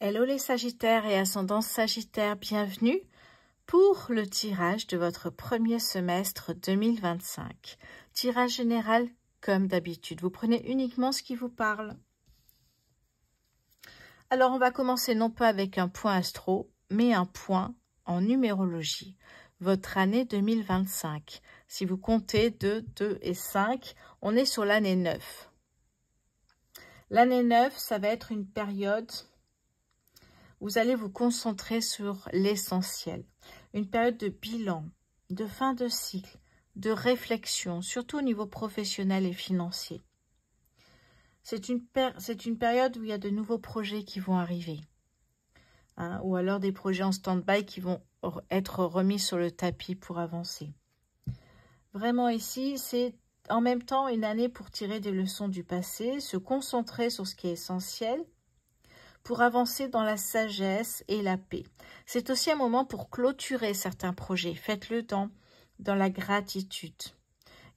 Hello les Sagittaires et ascendants Sagittaire, bienvenue pour le tirage de votre premier semestre 2025. Tirage général comme d'habitude, vous prenez uniquement ce qui vous parle. Alors on va commencer non pas avec un point astro, mais un point en numérologie. Votre année 2025. Si vous comptez 2, 2 et 5, on est sur l'année 9. L'année 9, ça va être une période... Vous allez vous concentrer sur l'essentiel. Une période de bilan, de fin de cycle, de réflexion, surtout au niveau professionnel et financier. C'est une période où il y a de nouveaux projets qui vont arriver. Ou alors des projets en stand-by qui vont être remis sur le tapis pour avancer. Vraiment ici, c'est en même temps une année pour tirer des leçons du passé, se concentrer sur ce qui est essentiel, pour avancer dans la sagesse et la paix. C'est aussi un moment pour clôturer certains projets. Faites-le dans la gratitude.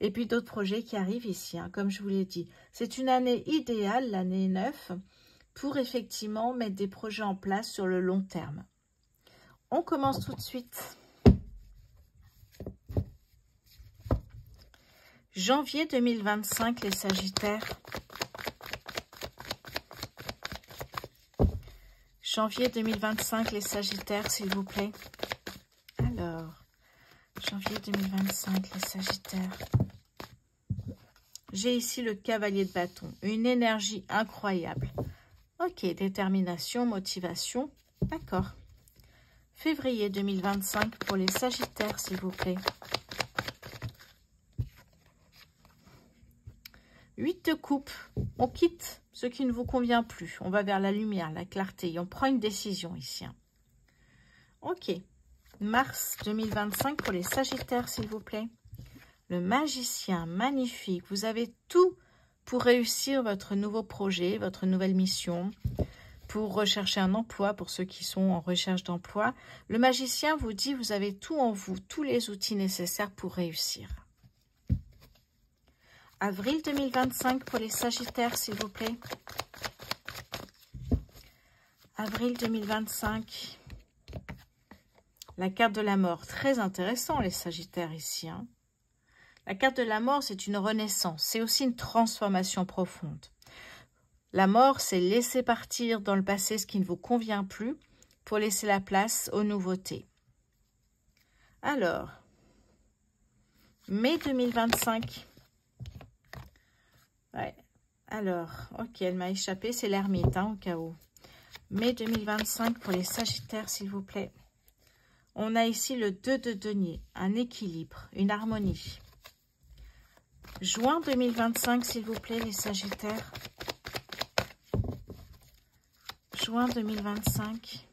Et puis d'autres projets qui arrivent ici, comme je vous l'ai dit. C'est une année idéale, l'année 9, pour effectivement mettre des projets en place sur le long terme. On commence tout de suite. Janvier 2025, les Sagittaires. Janvier 2025, les Sagittaires, s'il vous plaît. Alors, janvier 2025, les Sagittaires. J'ai ici le cavalier de bâton. Une énergie incroyable. Ok, détermination, motivation. D'accord. Février 2025 pour les Sagittaires, s'il vous plaît. 8 de coupe. On quitte ce qui ne vous convient plus. On va vers la lumière, la clarté. Et on prend une décision ici. Ok. Mars 2025 pour les Sagittaires, s'il vous plaît. Le magicien, magnifique. Vous avez tout pour réussir votre nouveau projet, votre nouvelle mission, pour rechercher un emploi, pour ceux qui sont en recherche d'emploi. Le magicien vous dit, vous avez tout en vous, tous les outils nécessaires pour réussir. Avril 2025 pour les Sagittaires, s'il vous plaît. Avril 2025. La carte de la mort. Très intéressant, les Sagittaires, ici. La carte de la mort, c'est une renaissance. C'est aussi une transformation profonde. La mort, c'est laisser partir dans le passé ce qui ne vous convient plus pour laisser la place aux nouveautés. Alors, mai 2025. Ouais. Alors, ok, elle m'a échappé, c'est l'ermite, au cas où. Mai 2025 pour les Sagittaires, s'il vous plaît. On a ici le 2 de denier, un équilibre, une harmonie. Juin 2025, s'il vous plaît, les Sagittaires. Juin 2025.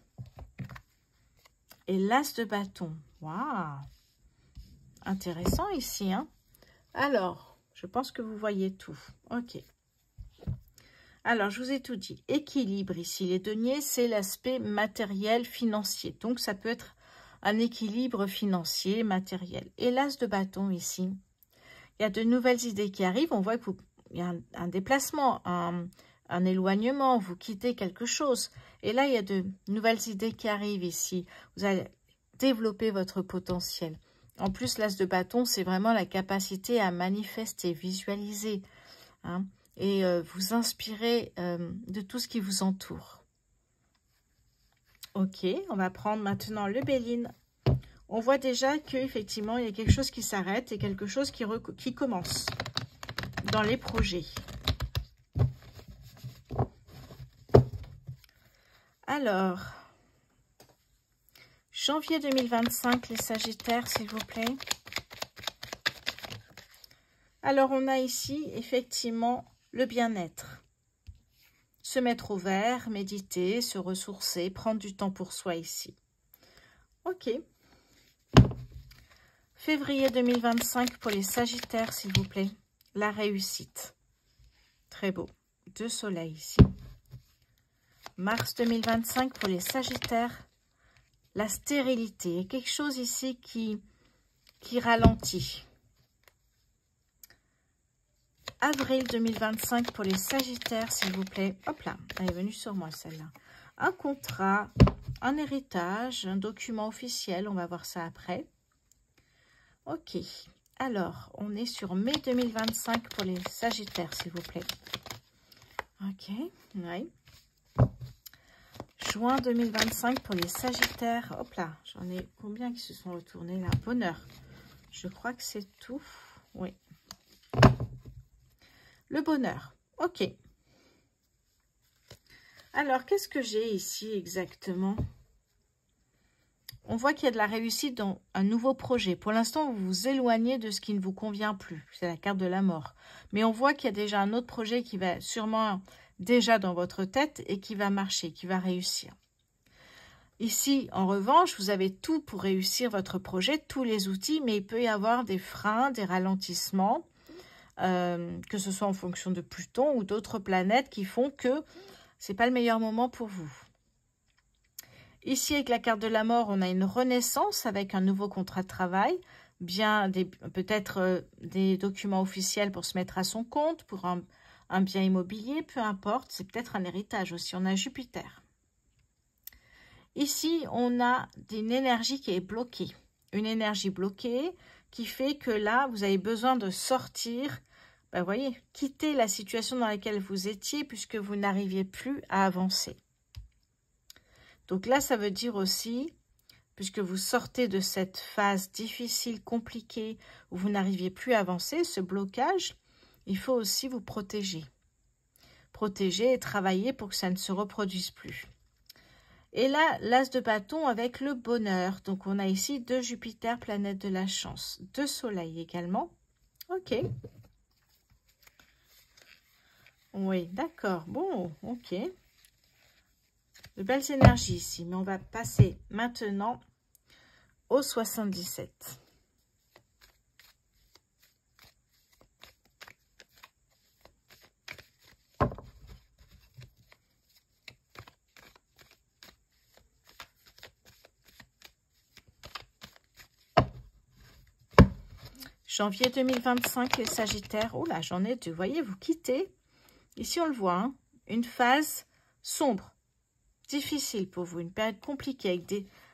Et l'as de bâton. Waouh! Intéressant ici, Alors... Je pense que vous voyez tout. Ok. Alors, je vous ai tout dit. Équilibre ici. Les deniers, c'est l'aspect matériel, financier. Donc, ça peut être un équilibre financier, matériel. Et l'as de bâton ici. Il y a de nouvelles idées qui arrivent. On voit qu'il y a un déplacement, un éloignement. Vous quittez quelque chose. Et là, il y a de nouvelles idées qui arrivent ici. Vous allez développer votre potentiel. En plus, l'as de bâton, c'est vraiment la capacité à manifester, visualiser, et vous inspirer de tout ce qui vous entoure. Ok, on va prendre maintenant le Béline. On voit déjà qu'effectivement, il y a quelque chose qui s'arrête et quelque chose qui commence dans les projets. Alors... Janvier 2025, les Sagittaires, s'il vous plaît. Alors, on a ici, effectivement, le bien-être. Se mettre au vert, méditer, se ressourcer, prendre du temps pour soi ici. Ok. Février 2025 pour les Sagittaires, s'il vous plaît. La réussite. Très beau. 2 soleils ici. Mars 2025 pour les Sagittaires. La stérilité. Il y a quelque chose ici qui ralentit. Avril 2025 pour les Sagittaires, s'il vous plaît. Hop là, elle est venue sur moi celle-là. un contrat, un héritage, un document officiel. On va voir ça après. Ok. Alors, on est sur mai 2025 pour les Sagittaires, s'il vous plaît. Ok. Oui. Juin 2025 pour les Sagittaires. Hop là, j'en ai combien qui se sont retournés là? Bonheur. Je crois que c'est tout. Oui. Le bonheur. Ok. Alors, qu'est-ce que j'ai ici exactement? On voit qu'il y a de la réussite dans un nouveau projet. Pour l'instant, vous vous éloignez de ce qui ne vous convient plus. C'est la carte de la mort. Mais on voit qu'il y a déjà un autre projet qui va sûrement déjà dans votre tête et qui va marcher, qui va réussir. Ici, en revanche, vous avez tout pour réussir votre projet, tous les outils, mais il peut y avoir des freins, des ralentissements, que ce soit en fonction de Pluton ou d'autres planètes qui font que c'est pas le meilleur moment pour vous. Ici, avec la carte de la mort, on a une renaissance avec un nouveau contrat de travail, bien peut-être des documents officiels pour se mettre à son compte, pour un bien immobilier, peu importe, c'est peut-être un héritage aussi. On a Jupiter. Ici, on a une énergie qui est bloquée. Une énergie bloquée qui fait que là, vous avez besoin de sortir, ben, vous voyez, quitter la situation dans laquelle vous étiez puisque vous n'arriviez plus à avancer. Donc là, ça veut dire aussi, puisque vous sortez de cette phase difficile, compliquée, où vous n'arriviez plus à avancer, ce blocage, il faut aussi vous protéger. Protéger et travailler pour que ça ne se reproduise plus. Et là, l'as de bâton avec le bonheur. Donc, on a ici 2 Jupiter, planète de la chance. 2 soleils également. Ok. Oui, d'accord. Bon, ok. De belles énergies ici. Mais on va passer maintenant au 77. Janvier 2025, les Sagittaires. Oh là, j'en ai deux. Vous voyez, vous quittez. Ici, on le voit, hein, une phase sombre, difficile pour vous, une période compliquée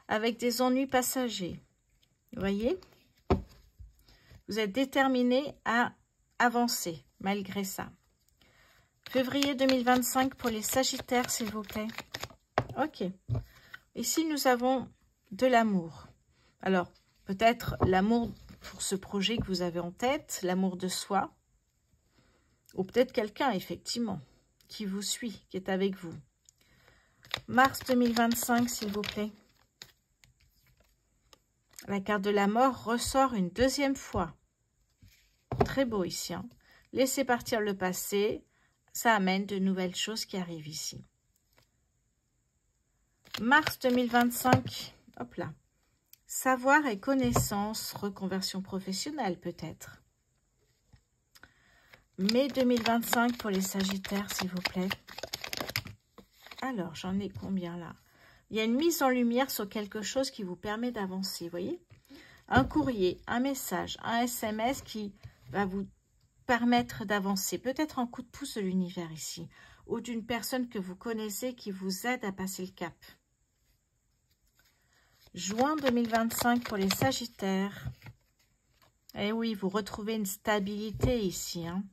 avec des ennuis passagers. Vous voyez, vous êtes déterminé à avancer malgré ça. Février 2025 pour les Sagittaires, s'il vous plaît. Ok. Ici, nous avons de l'amour. Alors, peut-être l'amour pour ce projet que vous avez en tête, l'amour de soi, ou peut-être quelqu'un, effectivement, qui vous suit, qui est avec vous. Mars 2025, s'il vous plaît. La carte de la mort ressort une deuxième fois. Très beau ici. Hein. Laissez partir le passé, ça amène de nouvelles choses qui arrivent ici. Mars 2025, hop là. Savoir et connaissance, reconversion professionnelle peut-être. Mai 2025 pour les Sagittaires, s'il vous plaît. Alors, j'en ai combien là? Il y a une mise en lumière sur quelque chose qui vous permet d'avancer, vous voyez? Un courrier, un message, un SMS qui va vous permettre d'avancer. Peut-être un coup de pouce de l'univers ici. Ou d'une personne que vous connaissez qui vous aide à passer le cap. Juin 2025 pour les Sagittaires. Eh oui, vous retrouvez une stabilité ici. Hein.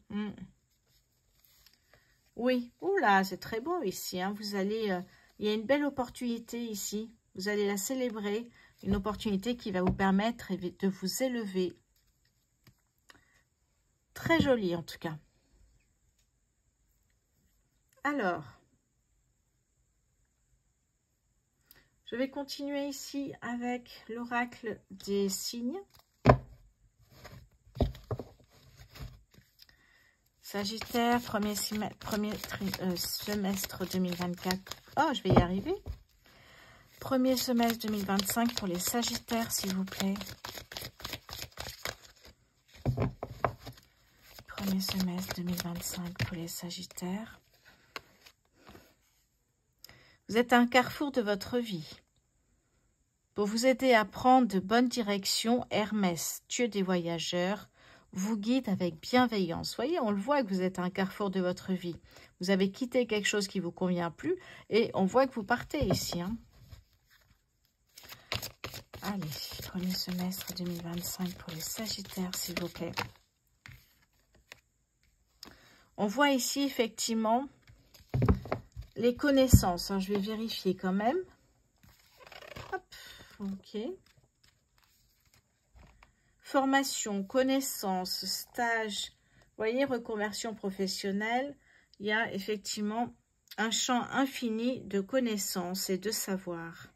Oui, oula, c'est très beau ici. Hein. Vous allez, il y a une belle opportunité ici. Vous allez la célébrer. Une opportunité qui va vous permettre de vous élever. Très jolie en tout cas. Alors, je vais continuer ici avec l'oracle des signes. Sagittaire, premier semestre 2024. Oh, je vais y arriver. Premier semestre 2025 pour les Sagittaires, s'il vous plaît. Premier semestre 2025 pour les Sagittaires. Vous êtes à un carrefour de votre vie. Pour vous aider à prendre de bonnes directions, Hermès, dieu des voyageurs, vous guide avec bienveillance. Vous voyez, on le voit que vous êtes à un carrefour de votre vie. Vous avez quitté quelque chose qui ne vous convient plus et on voit que vous partez ici. Hein. Allez, premier semestre 2025 pour les Sagittaires, s'il vous plaît. On voit ici, effectivement, les connaissances. Hein, je vais vérifier quand même. Hop, ok. Formation, connaissances, stage. Vous voyez, reconversion professionnelle. Il y a effectivement un champ infini de connaissances et de savoir.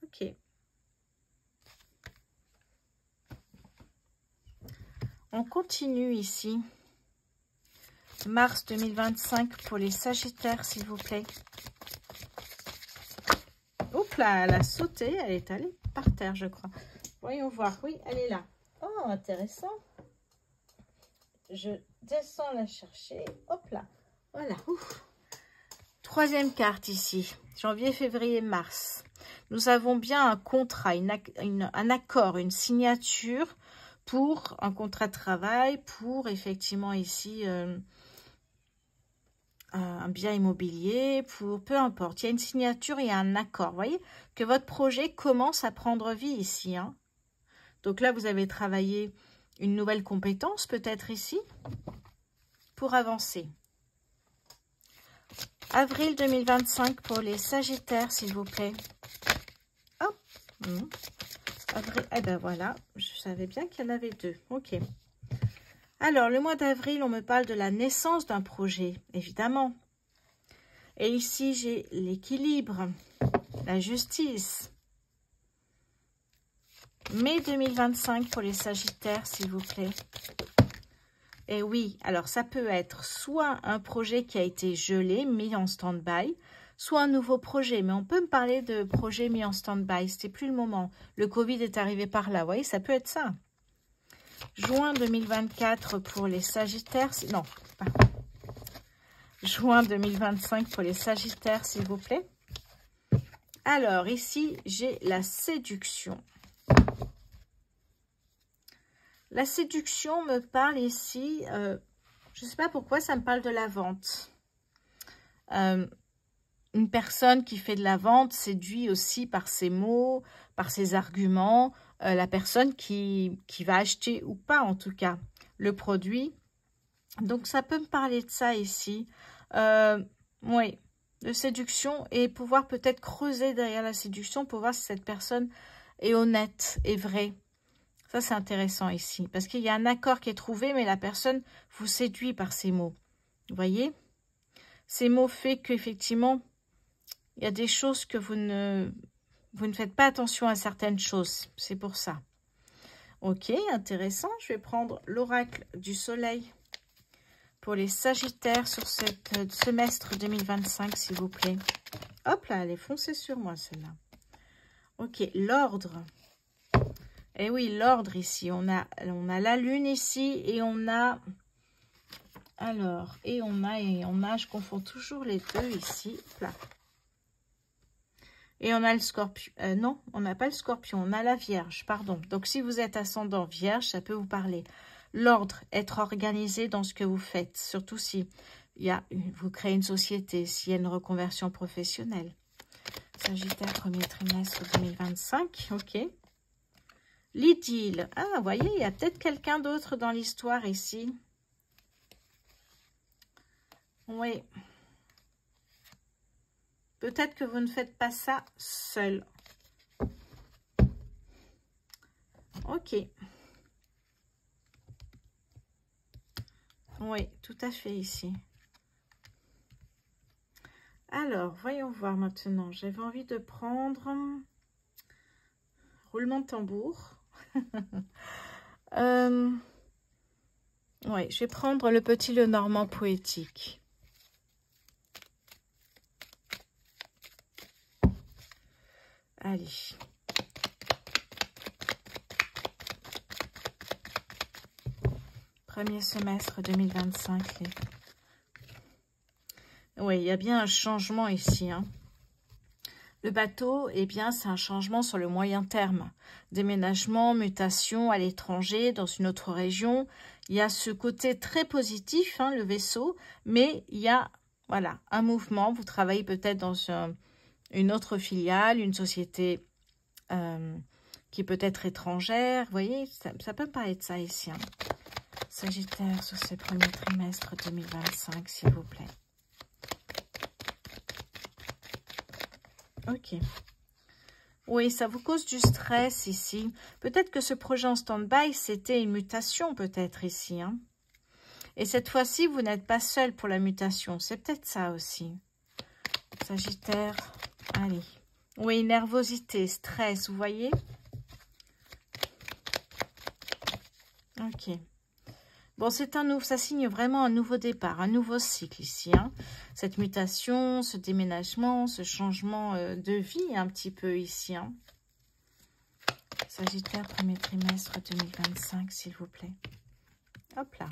Ok. On continue ici. Mars 2025 pour les Sagittaires, s'il vous plaît. Oups là, elle a sauté, elle est allée par terre, je crois. Voyons voir. Oui, elle est là. Oh, intéressant. Je descends la chercher. Hop là. Voilà. Ouf. Troisième carte ici. Janvier, février, mars. Nous avons bien un contrat, un accord, une signature pour un contrat de travail, pour effectivement ici un bien immobilier, pour peu importe. Il y a une signature, il y a un accord. Vous voyez que votre projet commence à prendre vie ici. Hein. Donc là, vous avez travaillé une nouvelle compétence peut-être ici pour avancer. Avril 2025 pour les Sagittaires, s'il vous plaît. Hop. Avril, eh ben voilà, je savais bien qu'il y en avait deux. Ok. Alors, le mois d'avril, on me parle de la naissance d'un projet, évidemment. Et ici, j'ai l'équilibre, la justice. Mai 2025 pour les Sagittaires, s'il vous plaît. Et oui, alors ça peut être soit un projet qui a été gelé, mis en stand-by, soit un nouveau projet. Mais on peut me parler de projet mis en stand-by, c'était plus le moment. Le Covid est arrivé par là, vous voyez, ça peut être ça. Juin 2024 pour les Sagittaires, non, pas. Juin 2025 pour les Sagittaires, s'il vous plaît. Alors, ici, j'ai la séduction. La séduction me parle ici, je ne sais pas pourquoi, ça me parle de la vente. Une personne qui fait de la vente séduit aussi par ses mots, par ses arguments, la personne qui va acheter ou pas, en tout cas, le produit. Donc, ça peut me parler de ça ici. Oui, de séduction et pouvoir peut-être creuser derrière la séduction pour voir si cette personne est honnête et vraie. Ça, c'est intéressant ici, parce qu'il y a un accord qui est trouvé, mais la personne vous séduit par ces mots. Vous voyez? Ces mots font qu'effectivement, il y a des choses que vous ne faites pas attention à certaines choses. C'est pour ça. Ok, intéressant. Je vais prendre l'oracle du soleil pour les Sagittaires sur ce semestre 2025, s'il vous plaît. Hop là, elle est foncée sur moi, celle-là. Ok, l'ordre. Et oui, l'ordre ici, on a la lune ici et on a, alors, et on a, je confonds toujours les deux ici, là. Et on a le scorpion, non, on n'a pas le scorpion, on a la vierge, pardon. Donc, si vous êtes ascendant vierge, ça peut vous parler. L'ordre, être organisé dans ce que vous faites, surtout si vous créez une société, s'il y a une reconversion professionnelle. Sagittaire, premier trimestre 2025, ok. L'idylle. Ah, vous voyez, il y a peut-être quelqu'un d'autre dans l'histoire ici. Oui. Peut-être que vous ne faites pas ça seul. Ok. Oui, tout à fait ici. Alors, voyons voir maintenant. J'avais envie de prendre... Roulement de tambour. Oui, je vais prendre le petit Lenormand poétique. Allez. Premier semestre 2025. Oui, il y a bien un changement ici. Hein. Le bateau, eh bien, c'est un changement sur le moyen terme. déménagement, mutation à l'étranger, dans une autre région. Il y a ce côté très positif, hein, le vaisseau, mais il y a voilà, un mouvement. Vous travaillez peut-être dans une autre filiale, une société qui peut être étrangère. Vous voyez, ça peut pas être ça ici. Hein. Sagittaire, sur ce premier trimestre 2025, s'il vous plaît. Ok. Oui, ça vous cause du stress ici. Peut-être que ce projet en stand-by, c'était une mutation peut-être ici. Hein. Et cette fois-ci, vous n'êtes pas seul pour la mutation. C'est peut-être ça aussi. Sagittaire, allez. Oui, nervosité, stress, vous voyez? Ok. Bon, ça signe vraiment un nouveau départ, un nouveau cycle ici. Hein. Cette mutation, ce déménagement, ce changement de vie un petit peu ici. Hein. Sagittaire, premier trimestre 2025, s'il vous plaît. Hop là.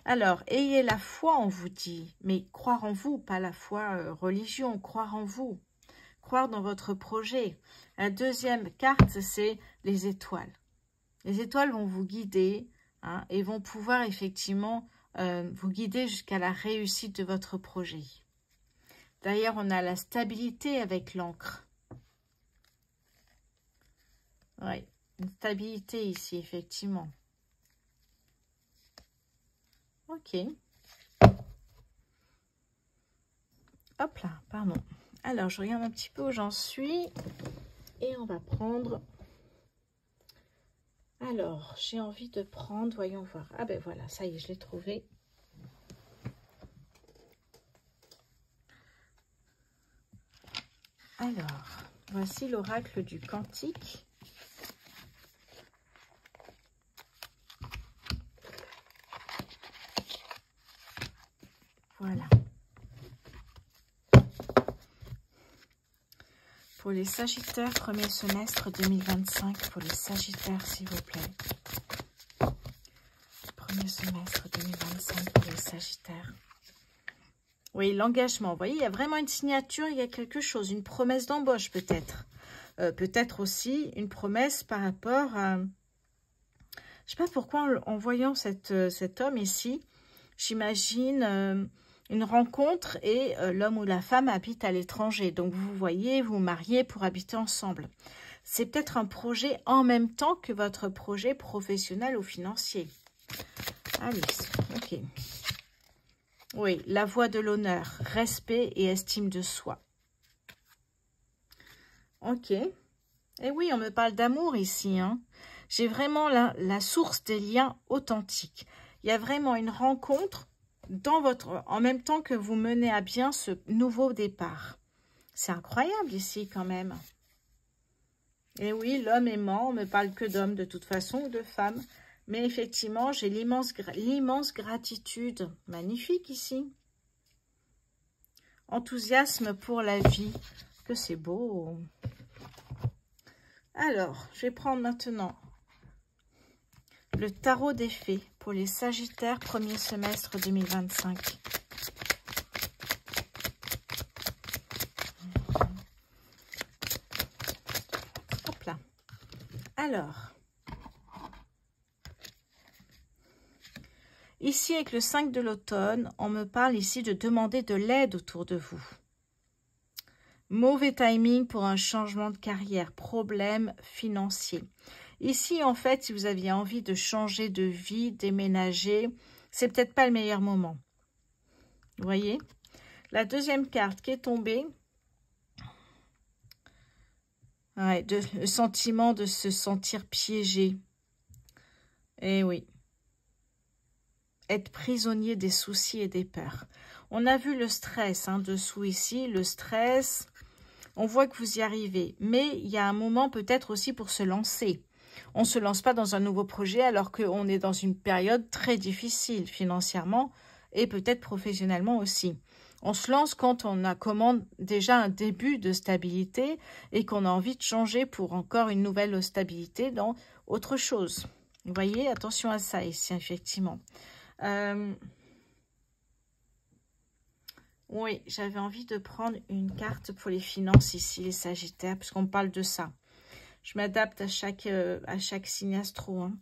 Alors, ayez la foi, on vous dit. Mais croire en vous, pas la foi religion, croire en vous. Croire dans votre projet. La deuxième carte, c'est les étoiles. Les étoiles vont vous guider. Hein, et vont pouvoir effectivement vous guider jusqu'à la réussite de votre projet. D'ailleurs, on a la stabilité avec l'encre. Oui, une stabilité ici, effectivement. Ok. Hop là, pardon. Alors, je regarde un petit peu où j'en suis. Et on va prendre... Alors, j'ai envie de prendre, voyons voir. Ah ben voilà, ça y est, je l'ai trouvé. Alors, voici l'oracle du Cantique. Voilà. Pour les Sagittaires, premier semestre 2025, pour les Sagittaires, s'il vous plaît. Premier semestre 2025 pour les Sagittaires. Oui, l'engagement, vous voyez, il y a vraiment une signature, il y a quelque chose, une promesse d'embauche peut-être. Peut-être aussi une promesse par rapport à... Je ne sais pas pourquoi, en voyant cet homme ici, j'imagine... une rencontre et l'homme ou la femme habite à l'étranger. Donc, vous voyez, vous mariez pour habiter ensemble. C'est peut-être un projet en même temps que votre projet professionnel ou financier. Alice, ok. Oui, la voie de l'honneur, respect et estime de soi. Ok. Et oui, on me parle d'amour ici. Hein. J'ai vraiment la source des liens authentiques. Il y a vraiment une rencontre en même temps que vous menez à bien ce nouveau départ. C'est incroyable ici quand même. Et oui, l'homme aimant, on ne me parle que d'hommes de toute façon ou de femmes. Mais effectivement, j'ai l'immense gratitude. Magnifique ici. Enthousiasme pour la vie. Que c'est beau. Alors, je vais prendre maintenant le tarot des fées pour les Sagittaires, premier semestre 2025. Hop là. Alors, ici avec le 5 de l'automne, on me parle ici de demander de l'aide autour de vous. Mauvais timing pour un changement de carrière, problème financier. Ici, en fait, si vous aviez envie de changer de vie, déménager, c'est peut-être pas le meilleur moment. Vous voyez? La deuxième carte qui est tombée, ouais, le sentiment de se sentir piégé. Eh oui. Être prisonnier des soucis et des peurs. On a vu le stress hein, dessous ici, le stress. On voit que vous y arrivez. Mais il y a un moment peut-être aussi pour se lancer. On ne se lance pas dans un nouveau projet alors qu'on est dans une période très difficile financièrement et peut-être professionnellement aussi. On se lance quand on a déjà un début de stabilité et qu'on a envie de changer pour encore une nouvelle stabilité dans autre chose. Vous voyez, attention à ça ici, effectivement. Oui, j'avais envie de prendre une carte pour les finances ici, les Sagittaires, puisqu'on parle de ça. Je m'adapte à chaque signe astro. Hein.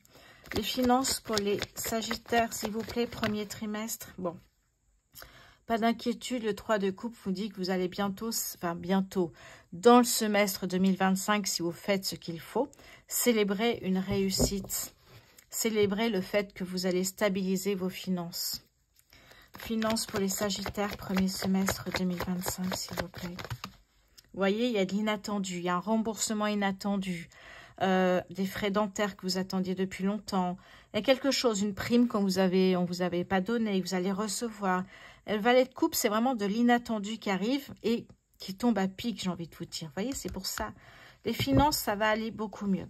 Les finances pour les Sagittaires, s'il vous plaît, premier trimestre. Bon, pas d'inquiétude, le 3 de coupe vous dit que vous allez bientôt, dans le semestre 2025, si vous faites ce qu'il faut, célébrer une réussite. Célébrer le fait que vous allez stabiliser vos finances. Finances pour les Sagittaires, premier semestre 2025, s'il vous plaît. Vous voyez, il y a de l'inattendu, il y a un remboursement inattendu, des frais dentaires que vous attendiez depuis longtemps. Il y a quelque chose, une prime qu'on vous avait pas donnée, que vous allez recevoir. Le valet de coupe, c'est vraiment de l'inattendu qui arrive et qui tombe à pic, j'ai envie de vous dire. Vous voyez, c'est pour ça. Les finances, ça va aller beaucoup mieux.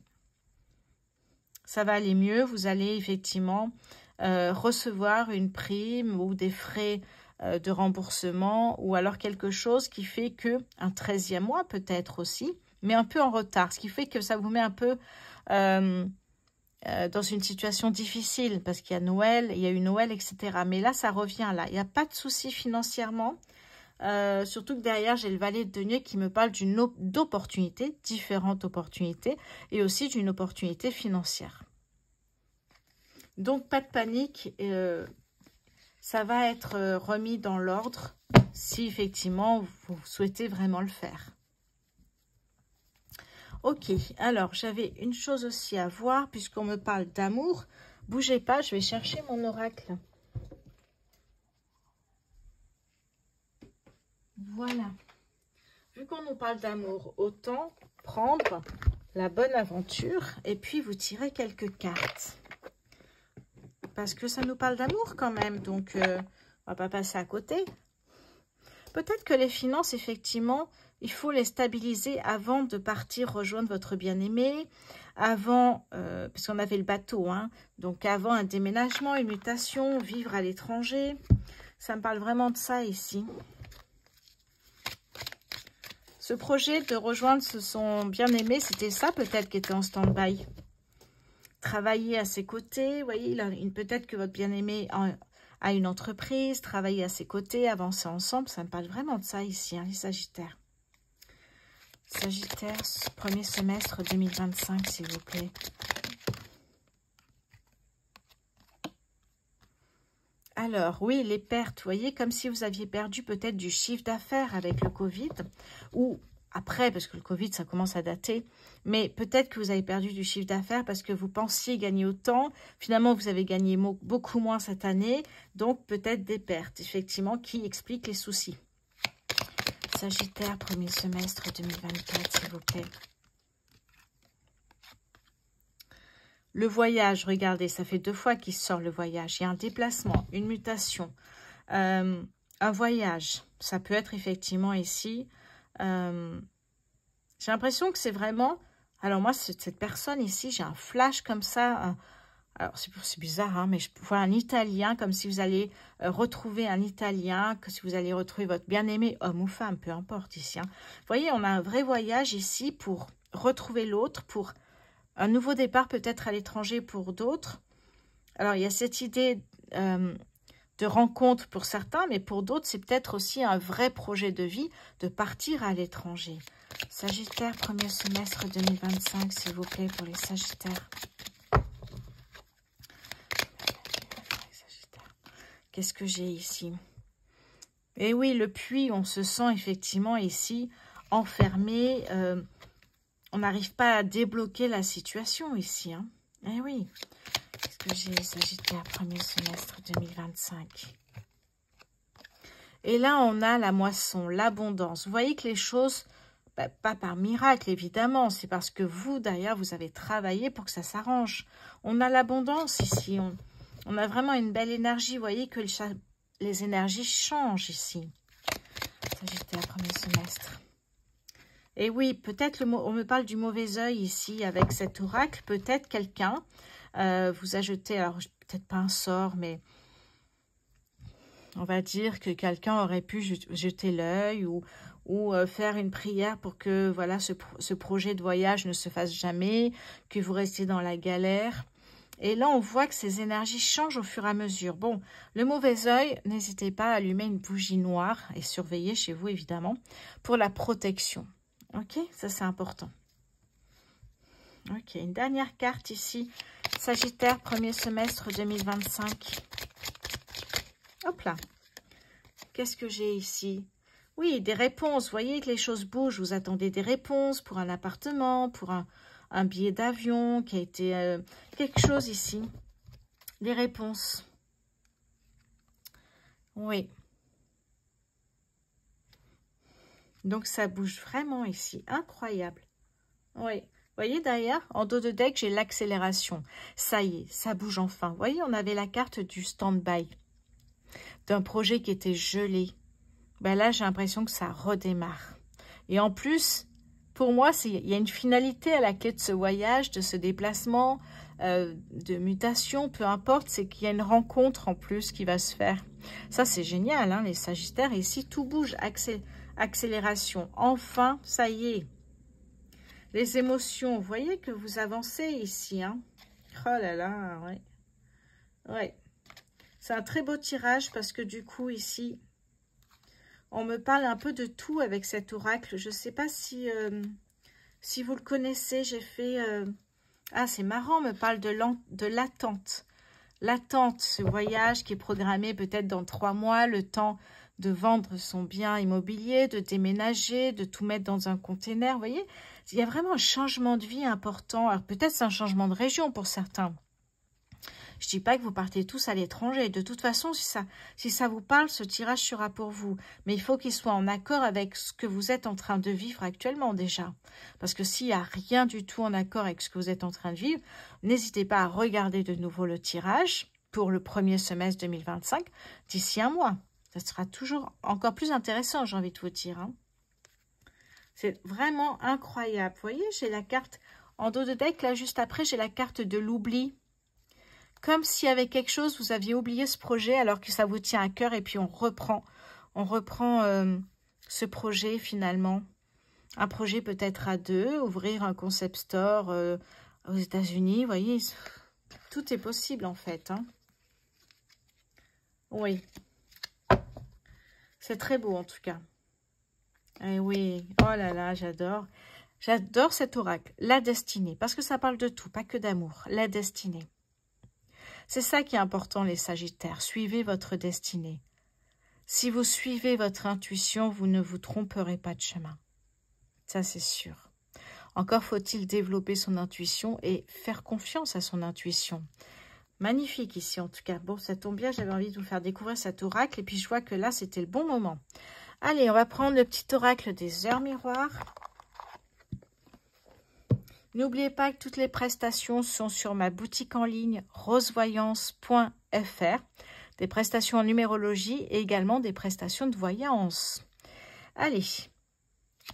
Ça va aller mieux, vous allez effectivement recevoir une prime ou des frais de remboursement ou alors quelque chose qui fait que un 13e mois peut-être aussi, mais un peu en retard, ce qui fait que ça vous met un peu dans une situation difficile parce qu'il y a Noël, il y a eu Noël, etc. Mais là, ça revient là. Il n'y a pas de souci financièrement, surtout que derrière, j'ai le valet de denier qui me parle d'opportunités, différentes opportunités et aussi d'une opportunité financière. Donc, pas de panique, ça va être remis dans l'ordre si effectivement vous souhaitez vraiment le faire. Ok, alors j'avais une chose aussi à voir puisqu'on me parle d'amour. Bougez pas, je vais chercher mon oracle. Voilà. Vu qu'on nous parle d'amour, autant prendre la bonne aventure et puis vous tirez quelques cartes. Parce que ça nous parle d'amour quand même, donc on va pas passer à côté. Peut-être que les finances, effectivement, il faut les stabiliser avant de partir rejoindre votre bien-aimé, avant, parce qu'on avait le bateau, hein, donc avant un déménagement, une mutation, vivre à l'étranger. Ça me parle vraiment de ça ici. Ce projet de rejoindre son bien-aimé, c'était ça peut-être qui était en stand-by. Travailler à ses côtés, vous voyez, peut-être que votre bien-aimé a une entreprise, travailler à ses côtés, avancer ensemble, ça me parle vraiment de ça ici, hein, les Sagittaires. Sagittaire, premier semestre 2025, s'il vous plaît. Alors, oui, les pertes, vous voyez, comme si vous aviez perdu peut-être du chiffre d'affaires avec le Covid, ou après, parce que le Covid, ça commence à dater, mais peut-être que vous avez perdu du chiffre d'affaires parce que vous pensiez gagner autant. Finalement, vous avez gagné beaucoup moins cette année, donc peut-être des pertes, effectivement, qui expliquent les soucis. Sagittaire, premier semestre 2024, s'il vous plaît. Le voyage, regardez, ça fait 2 fois qu'il sort le voyage. Il y a un déplacement, une mutation, un voyage. Ça peut être effectivement ici... j'ai l'impression que c'est vraiment... Alors moi, cette personne ici, j'ai un flash comme ça. Alors c'est bizarre, hein, mais je vois un Italien, comme si vous allez retrouver un Italien, que si vous allez retrouver votre bien-aimé, homme ou femme, peu importe ici. Hein. Vous voyez, on a un vrai voyage ici pour retrouver l'autre, pour un nouveau départ peut-être à l'étranger pour d'autres. Alors il y a cette idée... de rencontre pour certains, mais pour d'autres, c'est peut-être aussi un vrai projet de vie de partir à l'étranger. Sagittaire, premier semestre 2025, s'il vous plaît, pour les Sagittaires. Qu'est-ce que j'ai ici? Eh oui, le puits, on se sent effectivement ici enfermé. On n'arrive pas à débloquer la situation ici. Hein. Eh oui. Qu'est-ce que j'ai, Sagittaire, premier semestre 2025. Et là, on a la moisson, l'abondance. Vous voyez que les choses, pas par miracle, évidemment, c'est parce que vous, derrière, vous avez travaillé pour que ça s'arrange. On a l'abondance ici. On a vraiment une belle énergie. Vous voyez que les énergies changent ici. Sagittaire, premier semestre. Et oui, peut-être on me parle du mauvais œil ici avec cet oracle. Peut-être quelqu'un vous a jeté, alors peut-être pas un sort, mais on va dire que quelqu'un aurait pu jeter l'œil ou faire une prière pour que voilà ce projet de voyage ne se fasse jamais, que vous restiez dans la galère. Et là, on voit que ces énergies changent au fur et à mesure. Bon, le mauvais œil, n'hésitez pas à allumer une bougie noire et surveiller chez vous, évidemment, pour la protection. Ok, ça c'est important. Ok, une dernière carte ici. Sagittaire, premier semestre 2025. Hop là. Qu'est-ce que j'ai ici? Oui, des réponses. Vous voyez que les choses bougent. Vous attendez des réponses pour un appartement, pour un billet d'avion qui a été... quelque chose ici. Des réponses. Oui. Donc, ça bouge vraiment ici. Incroyable. Oui. Vous voyez d'ailleurs, en dos de deck, j'ai l'accélération. Ça y est, ça bouge enfin. Vous voyez, on avait la carte du stand-by, d'un projet qui était gelé. Ben là, j'ai l'impression que ça redémarre. Et en plus, pour moi, il y a une finalité à la clé de ce voyage, de ce déplacement, de mutation, peu importe, c'est qu'il y a une rencontre en plus qui va se faire. Ça, c'est génial, hein, les Sagittaires. Et ici, tout bouge, accélération. Enfin, ça y est. Les émotions, vous voyez que vous avancez ici. Hein. Oh là là, ouais. Ouais. C'est un très beau tirage parce que du coup, ici, on me parle un peu de tout avec cet oracle. Je ne sais pas si, si vous le connaissez. J'ai fait... Ah, c'est marrant, on me parle de l'attente. L'attente, ce voyage qui est programmé peut-être dans 3 mois, le temps de vendre son bien immobilier, de déménager, de tout mettre dans un container. Vous voyez, il y a vraiment un changement de vie important. Alors peut-être c'est un changement de région pour certains. Je ne dis pas que vous partez tous à l'étranger. De toute façon, si ça vous parle, ce tirage sera pour vous. Mais il faut qu'il soit en accord avec ce que vous êtes en train de vivre actuellement déjà. Parce que s'il n'y a rien du tout en accord avec ce que vous êtes en train de vivre, n'hésitez pas à regarder de nouveau le tirage pour le premier semestre 2025 d'ici un mois. Ça sera toujours encore plus intéressant, j'ai envie de vous dire. Hein. C'est vraiment incroyable. Vous voyez, j'ai la carte en dos de deck. Là, juste après, j'ai la carte de l'oubli. Comme s'il y avait quelque chose, vous aviez oublié ce projet alors que ça vous tient à cœur et puis on reprend ce projet finalement. Un projet peut-être à 2, ouvrir un concept store aux États-Unis. Vous voyez, tout est possible en fait. Hein. Oui. C'est très beau en tout cas. Eh oui, oh là là, j'adore. J'adore cet oracle. La destinée, parce que ça parle de tout, pas que d'amour. La destinée. C'est ça qui est important, les Sagittaires. Suivez votre destinée. Si vous suivez votre intuition, vous ne vous tromperez pas de chemin. Ça, c'est sûr. Encore faut-il développer son intuition et faire confiance à son intuition. Magnifique ici, en tout cas. Bon, ça tombe bien, j'avais envie de vous faire découvrir cet oracle. Et puis, je vois que là, c'était le bon moment. Allez, on va prendre le petit oracle des heures miroirs. N'oubliez pas que toutes les prestations sont sur ma boutique en ligne rosevoyance.fr. Des prestations en numérologie et également des prestations de voyance. Allez,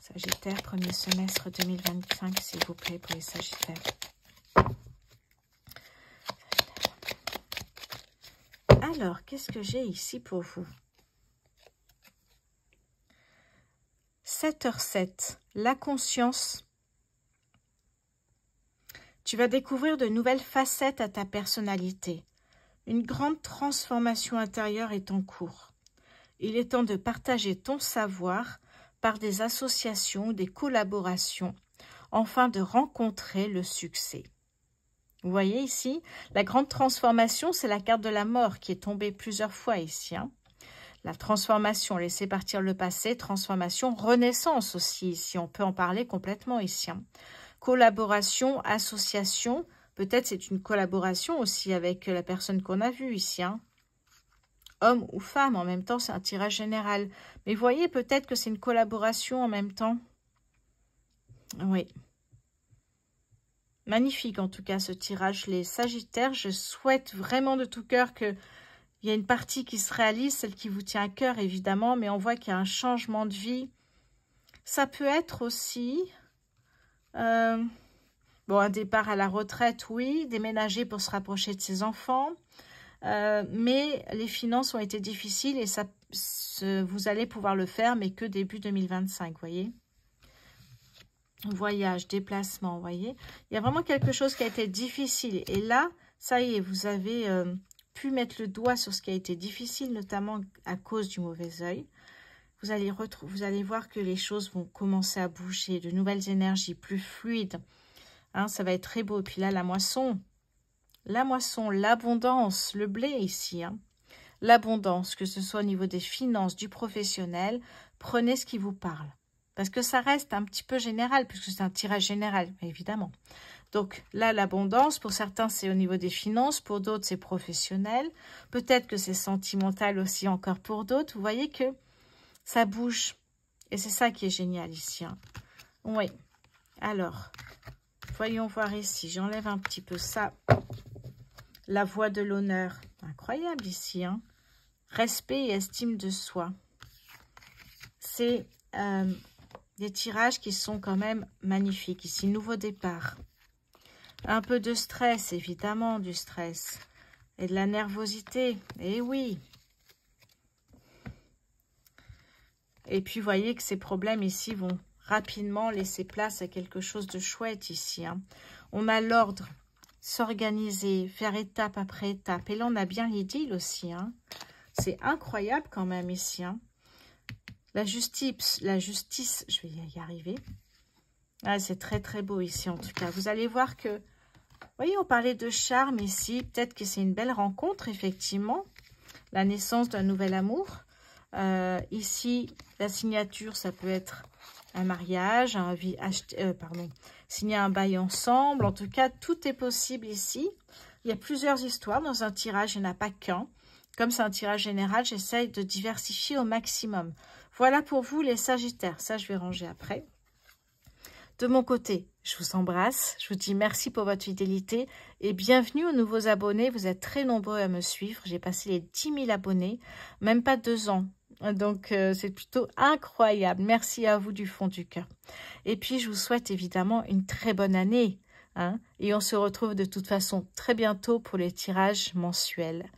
Sagittaire, premier semestre 2025, s'il vous plaît, pour les Sagittaires. Alors, qu'est-ce que j'ai ici pour vous? 7h07, la conscience. Tu vas découvrir de nouvelles facettes à ta personnalité. Une grande transformation intérieure est en cours. Il est temps de partager ton savoir par des associations, des collaborations, afin de rencontrer le succès. Vous voyez ici, la grande transformation, c'est la carte de la mort qui est tombée plusieurs fois ici. Hein. La transformation, laisser partir le passé, transformation, renaissance aussi ici, on peut en parler complètement ici. Hein. Collaboration, association, peut-être c'est une collaboration aussi avec la personne qu'on a vue ici. Hein. Homme ou femme, en même temps, c'est un tirage général. Mais vous voyez, peut-être que c'est une collaboration en même temps. Oui. Magnifique, en tout cas, ce tirage. Les Sagittaires, je souhaite vraiment de tout cœur qu'il y a une partie qui se réalise, celle qui vous tient à cœur, évidemment, mais on voit qu'il y a un changement de vie. Ça peut être aussi... bon, un départ à la retraite, oui. Déménager pour se rapprocher de ses enfants. Mais les finances ont été difficiles et ça, vous allez pouvoir le faire, mais que début 2025, vous voyez. Voyage, déplacement, vous voyez. Il y a vraiment quelque chose qui a été difficile. Et là, ça y est, vous avez pu mettre le doigt sur ce qui a été difficile, notamment à cause du mauvais œil. Vous allez voir que les choses vont commencer à bouger, de nouvelles énergies plus fluides. Hein, ça va être très beau. Et puis là, la moisson, l'abondance, le blé ici. Hein. L'abondance, que ce soit au niveau des finances, du professionnel, prenez ce qui vous parle. Parce que ça reste un petit peu général, puisque c'est un tirage général, évidemment. Donc là, l'abondance, pour certains, c'est au niveau des finances, pour d'autres, c'est professionnel. Peut-être que c'est sentimental aussi encore pour d'autres. Vous voyez que ça bouge. Et c'est ça qui est génial ici. Hein. Oui. Alors, voyons voir ici. J'enlève un petit peu ça. La voix de l'honneur. Incroyable ici. Hein. Respect et estime de soi. C'est des tirages qui sont quand même magnifiques. Ici, nouveau départ. Un peu de stress, évidemment, du stress. Et de la nervosité. Eh oui. Et puis, vous voyez que ces problèmes ici vont rapidement laisser place à quelque chose de chouette ici. Hein. On a l'ordre, s'organiser, faire étape après étape. Et là, on a bien l'idylle aussi. Hein. C'est incroyable quand même ici. Hein. La justice, je vais y arriver. Ah, c'est très très beau ici en tout cas. Vous allez voir que, vous voyez, on parlait de charme ici. Peut-être que c'est une belle rencontre, effectivement. La naissance d'un nouvel amour. Ici, la signature, ça peut être un mariage, signer un bail ensemble. En tout cas, tout est possible ici. Il y a plusieurs histoires dans un tirage, il n'y en a pas qu'un. Comme c'est un tirage général, j'essaye de diversifier au maximum. Voilà pour vous les Sagittaires. Ça, je vais ranger après. De mon côté, je vous embrasse. Je vous dis merci pour votre fidélité et bienvenue aux nouveaux abonnés. Vous êtes très nombreux à me suivre. J'ai passé les 10 000 abonnés, même pas 2 ans. Donc, c'est plutôt incroyable. Merci à vous du fond du cœur. Et puis, je vous souhaite évidemment une très bonne année. Hein, et on se retrouve de toute façon très bientôt pour les tirages mensuels.